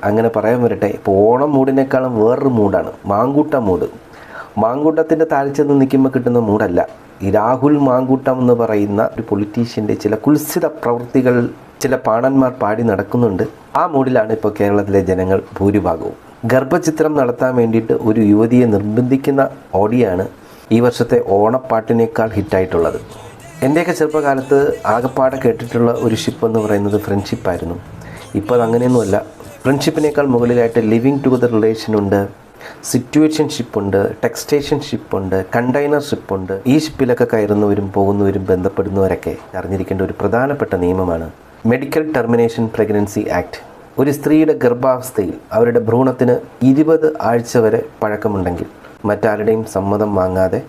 അങ്ങനെ പറയാൻ വരട്ടെ. ഇപ്പോൾ ഓണം മൂഡിനേക്കാളും വേറൊരു മൂഡാണ് മാങ്കൂട്ട മൂഡ്. മാങ്കൂട്ടത്തിൻ്റെ താഴെ ചെന്ന് നിൽക്കുമ്പോൾ കിട്ടുന്ന മൂഡല്ല. ഈ രാഹുൽ മാങ്കൂട്ടം എന്ന് പറയുന്ന ഒരു പൊളിറ്റീഷ്യൻ്റെ ചില കുൽസിത പ്രവൃത്തികൾ ചില പാണന്മാർ പാടി നടക്കുന്നുണ്ട്. ആ മൂഡിലാണ് ഇപ്പോൾ കേരളത്തിലെ ജനങ്ങൾ ഭൂരിഭാഗവും. ഗർഭചിത്രം നടത്താൻ വേണ്ടിയിട്ട് ഒരു യുവതിയെ നിർബന്ധിക്കുന്ന ഓഡിയാണ് ഈ വർഷത്തെ ഓണപ്പാട്ടിനേക്കാൾ ഹിറ്റായിട്ടുള്ളത്. എൻ്റെയൊക്കെ ചെറുപ്പകാലത്ത് ആകപ്പാടെ കേട്ടിട്ടുള്ള ഒരു ഷിപ്പ് എന്ന് പറയുന്നത് ഫ്രണ്ട്ഷിപ്പായിരുന്നു. ഇപ്പോൾ അതങ്ങനെയൊന്നുമല്ല. ഫ്രണ്ട്ഷിപ്പിനേക്കാൾ മുകളിലായിട്ട് ലിവിങ് ടുഗദർ റിലേഷനുണ്ട്, സിറ്റുവേഷൻ ഷിപ്പുണ്ട്, ടെക്സ്റ്റേഷൻ ഷിപ്പുണ്ട്, കണ്ടെയ്നർ ഷിപ്പുണ്ട്. ഈ ഷിപ്പിലൊക്കെ കയറുന്നവരും പോകുന്നവരും ബന്ധപ്പെടുന്നവരൊക്കെ അറിഞ്ഞിരിക്കേണ്ട ഒരു പ്രധാനപ്പെട്ട നിയമമാണ് മെഡിക്കൽ ടെർമിനേഷൻ പ്രഗ്നൻസി ആക്ട്. ഒരു സ്ത്രീയുടെ ഗർഭാവസ്ഥയിൽ അവരുടെ ഭ്രൂണത്തിന് 20 ആഴ്ച വരെ പഴക്കമുണ്ടെങ്കിൽ മറ്റാരുടെയും സമ്മതം വാങ്ങാതെ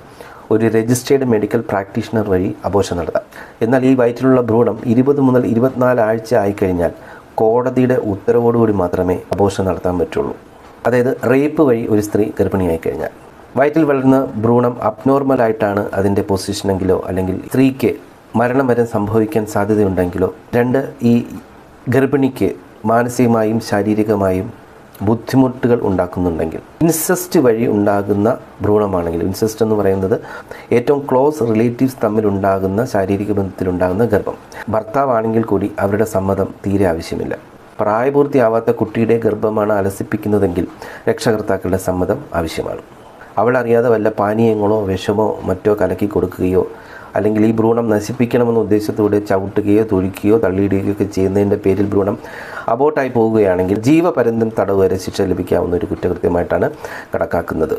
ഒരു രജിസ്റ്റേർഡ് മെഡിക്കൽ പ്രാക്ടീഷണർ വഴി അബോർഷൻ നടത്താം. എന്നാൽ ഈ വയറ്റിലുള്ള ഭ്രൂണം 20 മുതൽ 24 ആഴ്ച ആയിക്കഴിഞ്ഞാൽ കോടതിയുടെ ഉത്തരവോടുകൂടി മാത്രമേ അബോർഷൻ നടത്താൻ പറ്റുള്ളൂ. അതായത് റേപ്പ് വഴി ഒരു സ്ത്രീ ഗർഭിണിയായി കഴിഞ്ഞാൽ വയറ്റിൽ വളരുന്ന ഭ്രൂണം അബ്നോർമലായിട്ടാണ് അതിൻ്റെ പൊസിഷനെങ്കിലോ അല്ലെങ്കിൽ സ്ത്രീക്ക് മരണം വരെ സംഭവിക്കാൻ സാധ്യതയുണ്ടെങ്കിലോ, 2 ഈ ഗർഭിണിക്ക് മാനസികമായും ശാരീരികമായും ബുദ്ധിമുട്ടുകൾ ഉണ്ടാക്കുന്നുണ്ടെങ്കിൽ, ഇൻസെസ്റ്റ് വഴി ഉണ്ടാകുന്ന ഭ്രൂണമാണെങ്കിൽ, ഇൻസെസ്റ്റ് എന്ന് പറയുന്നത് ഏറ്റവും ക്ലോസ് റിലേറ്റീവ്സ് തമ്മിലുണ്ടാകുന്ന ശാരീരിക ബന്ധത്തിലുണ്ടാകുന്ന ഗർഭം, ഭർത്താവാണെങ്കിൽ കൂടി അവരുടെ സമ്മതം തീരെ ആവശ്യമില്ല. പ്രായപൂർത്തിയാവാത്ത കുട്ടിയുടെ ഗർഭമാണ് അലസിപ്പിക്കുന്നതെങ്കിൽ രക്ഷകർത്താക്കളുടെ സമ്മതം ആവശ്യമാണ്. അവൾ അറിയാതെ വല്ല പാനീയങ്ങളോ വിഷമോ മറ്റോ കലക്കി കൊടുക്കുകയോ അല്ലെങ്കിൽ ഈ ഭ്രൂണം നശിപ്പിക്കണമെന്ന ഉദ്ദേശത്തോടെ ചവിട്ടുകയോ തൊഴിക്കുകയോ തള്ളിയിടുകയോ ഒക്കെ ചെയ്യുന്നതിൻ്റെ പേരിൽ ഭ്രൂണം അബോർട്ടായി പോവുകയാണെങ്കിൽ ജീവപര്യന്തം തടവ് വരെ ശിക്ഷ ലഭിക്കാവുന്ന ഒരു കുറ്റകൃത്യമായിട്ടാണ് കണക്കാക്കുന്നത്.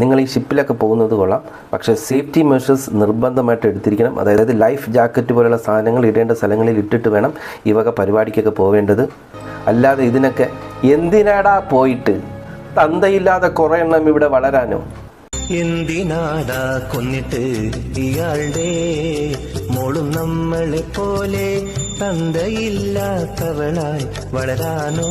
നിങ്ങൾ ഈ ഷിപ്പിലൊക്കെ പോകുന്നത് കൊള്ളാം, പക്ഷേ സേഫ്റ്റി മെഷേഴ്സ് നിർബന്ധമായിട്ട് എടുത്തിരിക്കണം. അതായത് ലൈഫ് ജാക്കറ്റ് പോലുള്ള സാധനങ്ങൾ ഇടേണ്ട സ്ഥലങ്ങളിൽ ഇട്ടിട്ട് വേണം ഈ വക പരിപാടിക്കൊക്കെ പോവേണ്ടത്. അല്ലാതെ ഇതിനൊക്കെ എന്തിനാടാ പോയിട്ട്, തന്തയില്ലാതെ കുറേ എണ്ണം ഇവിടെ വളരാനോ? എന്തിനാടാ കൊന്നിട്ട് ഇയാളുടെ മോളും നമ്മളെ പോലെ തന്തയില്ലാത്തവളായി വളരാനോ?